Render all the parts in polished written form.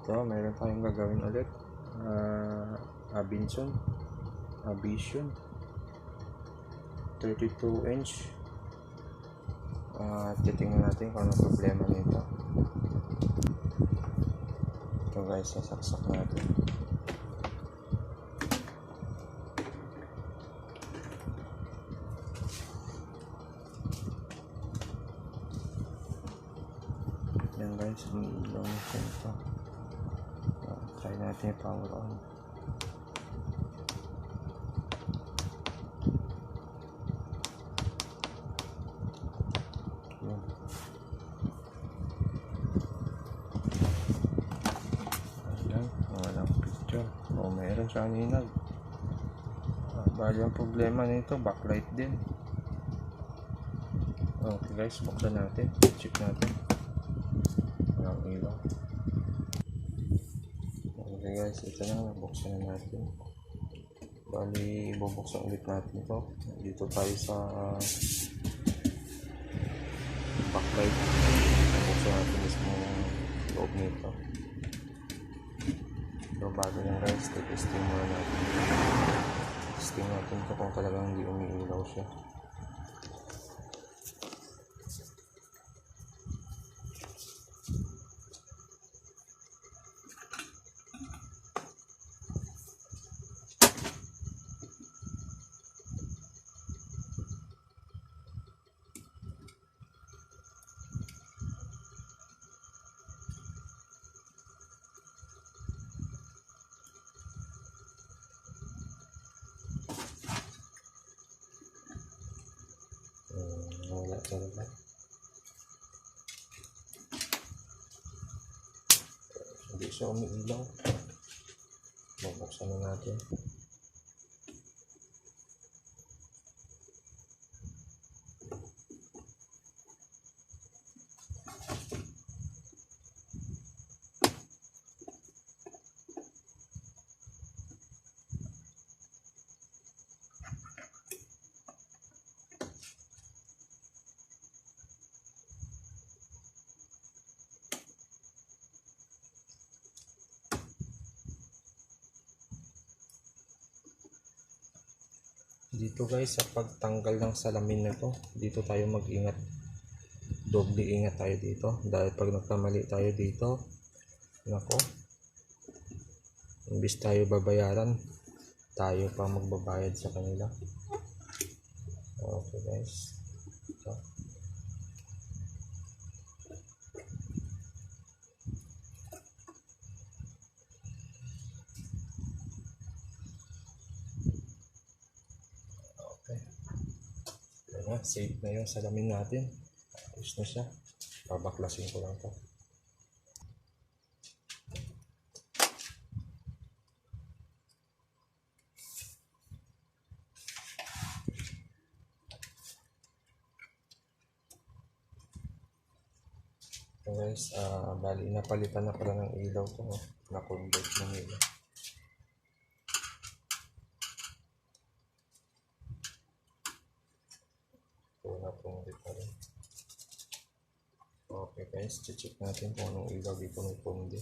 Ito, mayroon tayong gagawin ulit. Avision 32 inch. Titingnan natin kung ano problema nito. Ito guys, sasaksak natin. Yan guys, umiilaw na siya ito. Try natin yung power on. Yan. Ayan, walang picture. Meron siya kanina. Bali ang problema nito, backlight din. Okay guys, buksan natin. Check natin. Walang ilaw. Okay guys, ito na, buksan na natin. Bali, bubuksan ulit natin ito. Dito tayo sa backlight. Buksan natin mismo loob nito. So, bago yung guys, testing muna natin. Testing natin ito kung talagang hindi umiilaw siya. Wala talaga. Hindi siya umiilaw. Bubuksan na natin. Dito guys, sa pagtanggal ng salamin na to, dito tayo mag-ingat. Doble ingat tayo dito. Dahil pag nagkamali tayo dito, nako, imbis tayo babayaran, tayo pa magbabayad sa kanila. Okay guys. Ito. Save na yung salamin natin. Ayos na siya. Babaklasin ko lang to. So guys, bali napalitan na pala ng ilaw to. Na-convert na nila. Okay guys, check natin kung anong ilaw dito may pundi.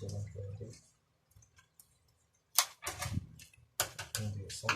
Ito lang pwede. Hindi isa.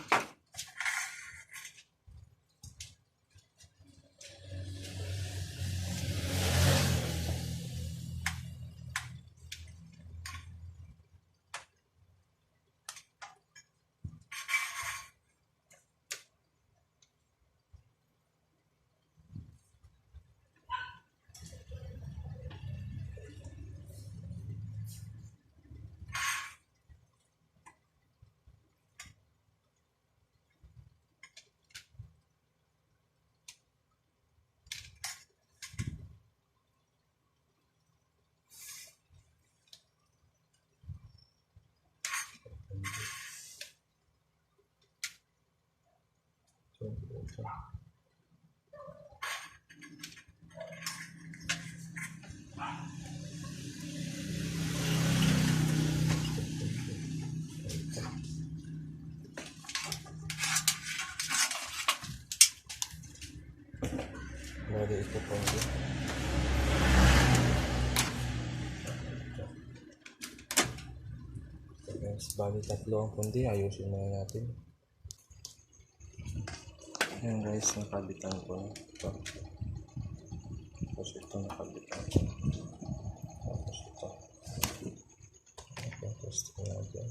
Ito. Bali ito po. Guys, bali tatlo ang kundi. Ayusin muna natin. Ayan guys, nakabitan ko na ito. Tapos ito nakabitan ko. Tapos ito. Tapos ito natin.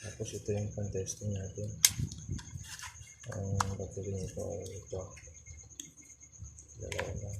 Tapos ito yung pan-testing natin. Ang battery nito ay ito. Dalawa lang.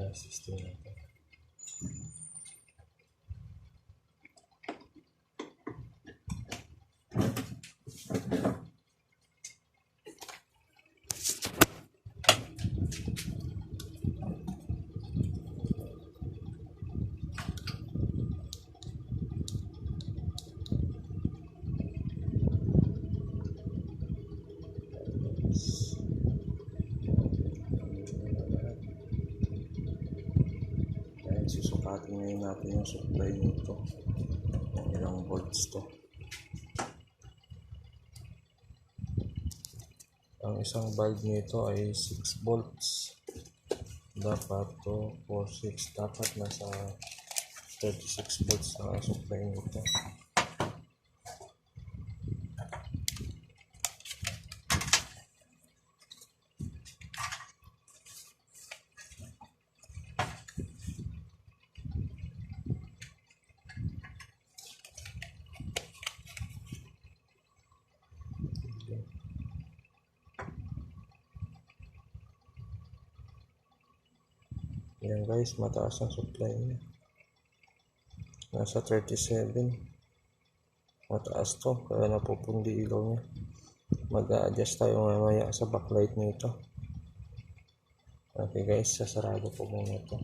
System natin. Susukatin ngayon natin yung supply nito. Ilang volts to. Ang isang bulb nito ay 6 volts. Dapat to 4, 6. Dapat nasa 36 volts na ang supply nito. Yan guys, mataas ang supply niya. Nasa 37. Mataas to, kaya napupundi ilaw niya. Mag-a-adjust tayo mamaya sa backlight nito. Okay guys, sasarado po muna ito.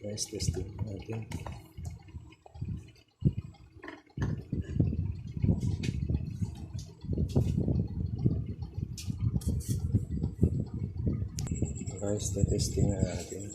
Guys, testing natin. Guys, testing na natin.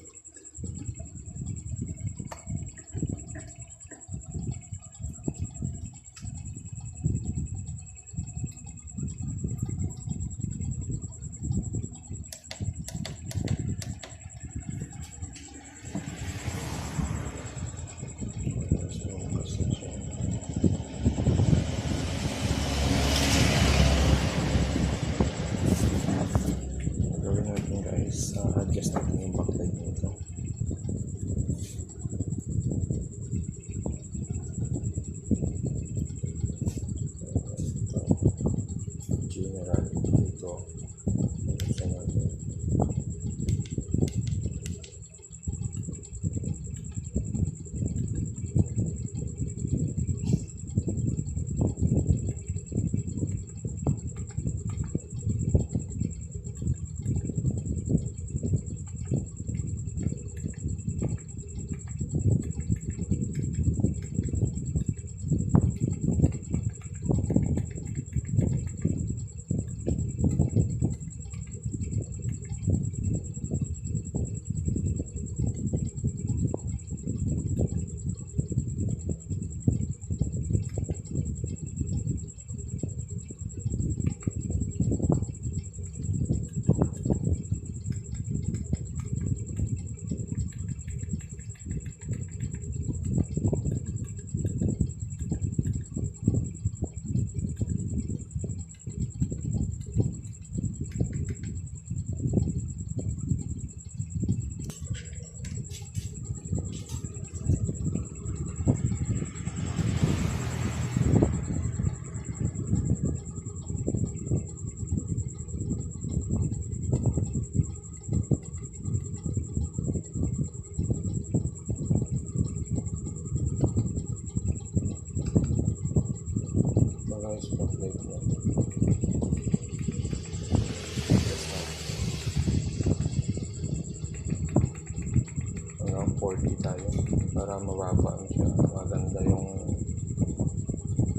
40 tayo para mababa siya, maganda yung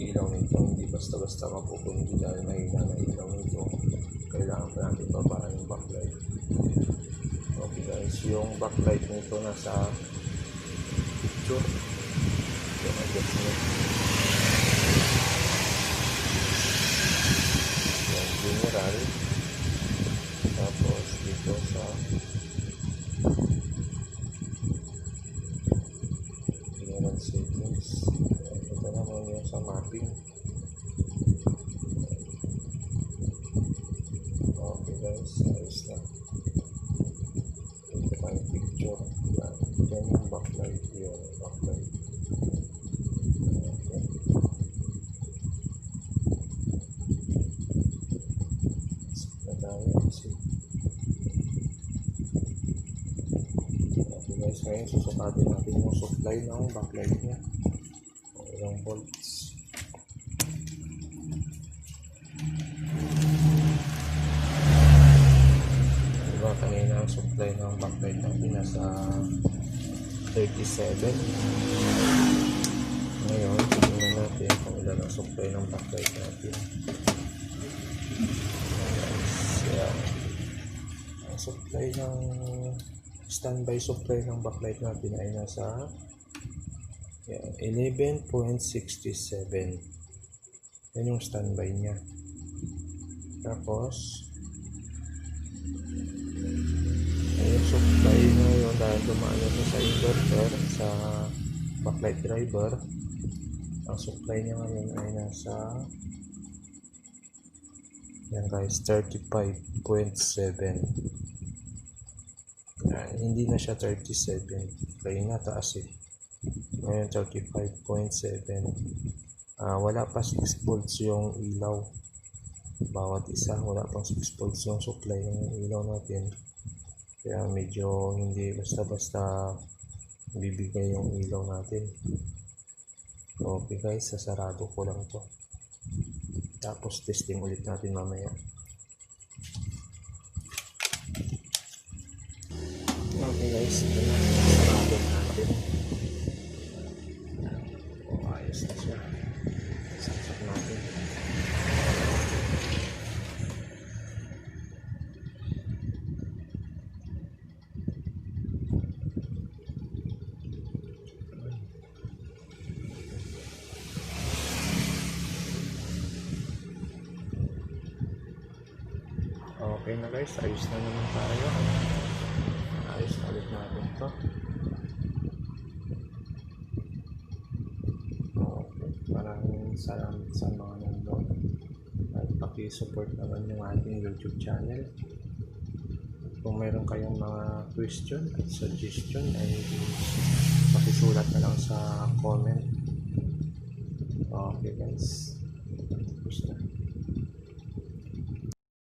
ilaw nito, hindi basta-basta mapupundi dahil mahina na ilaw nito. Kailangan pa natin babaan yung backlight. Okay guys, yung backlight nito nasa picture, yung adjustment, yung general, tapos dito sa general settings. Ito naman yung sa mapping. Okay guys, ayos na. Ito pa yung picture. Yan yung backlight. Yung backlight. Okay. Skip na tayo kasi. Okay guys, ngayon susukatin natin yung supply ng backlight niya. Ilang volts. Diba kanina ang supply ng backlight natin nasa 37. Ngayon tingnan natin kung ilan ang supply ng backlight natin. Yan. Ang supply ng standby supply ng backlight natin ay nasa 11.67. Yan yung standby niya. Tapos yung supply ngayon dahil dumaan ito sa inverter sa backlight driver, ang supply niya ngayon ay nasa yan guys, 35.7. Yan, hindi na siya 37 kaya nataas eh. Ngayon 35.7. Wala pa 6 volts yung ilaw bawat isa, wala pang 6 volts yung supply ng ilaw natin, kaya medyo hindi basta-basta bibigay yung ilaw natin. Okay guys, sasarado ko lang to, tapos testing ulit natin mamaya. Okay guys, ito na, sarado natin. Ayos na siya, saksak natin. Okay na guys, ayos na naman tayo. Ayos na ulit natin to. Okay, maraming salamat sa mga nandun at paki-support naman yung ating YouTube channel. Kung mayroon kayong mga question at suggestion ay pakisulat na lang sa comment. Okay guys, tapos na.